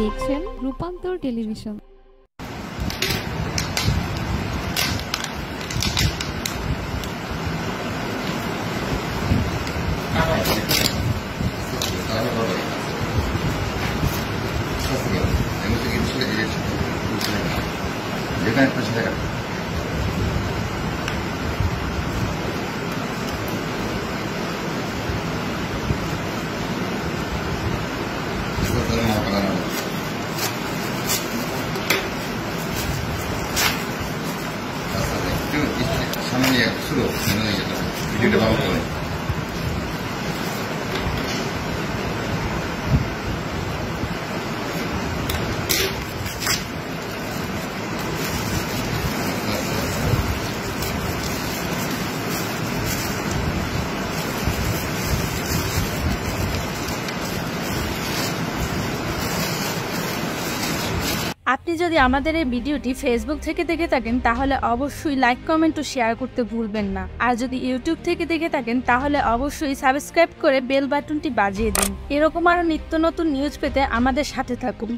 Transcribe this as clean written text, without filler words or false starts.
দেখছেন রূপান্তর টেলিভিশন। সামনে শুরু ভিডিওটা ভালো করে আপনি যদি আমাদের এই ভিডিওটি ফেসবুক থেকে দেখে থাকেন তাহলে অবশ্যই লাইক কমেন্ট ও শেয়ার করতে ভুলবেন না। আর যদি ইউটিউব থেকে দেখে থাকেন তাহলে অবশ্যই সাবস্ক্রাইব করে বেল বাটনটি বাজিয়ে দিন। এরকম আরো নিত্য নতুন নিউজ পেতে আমাদের সাথে থাকুন।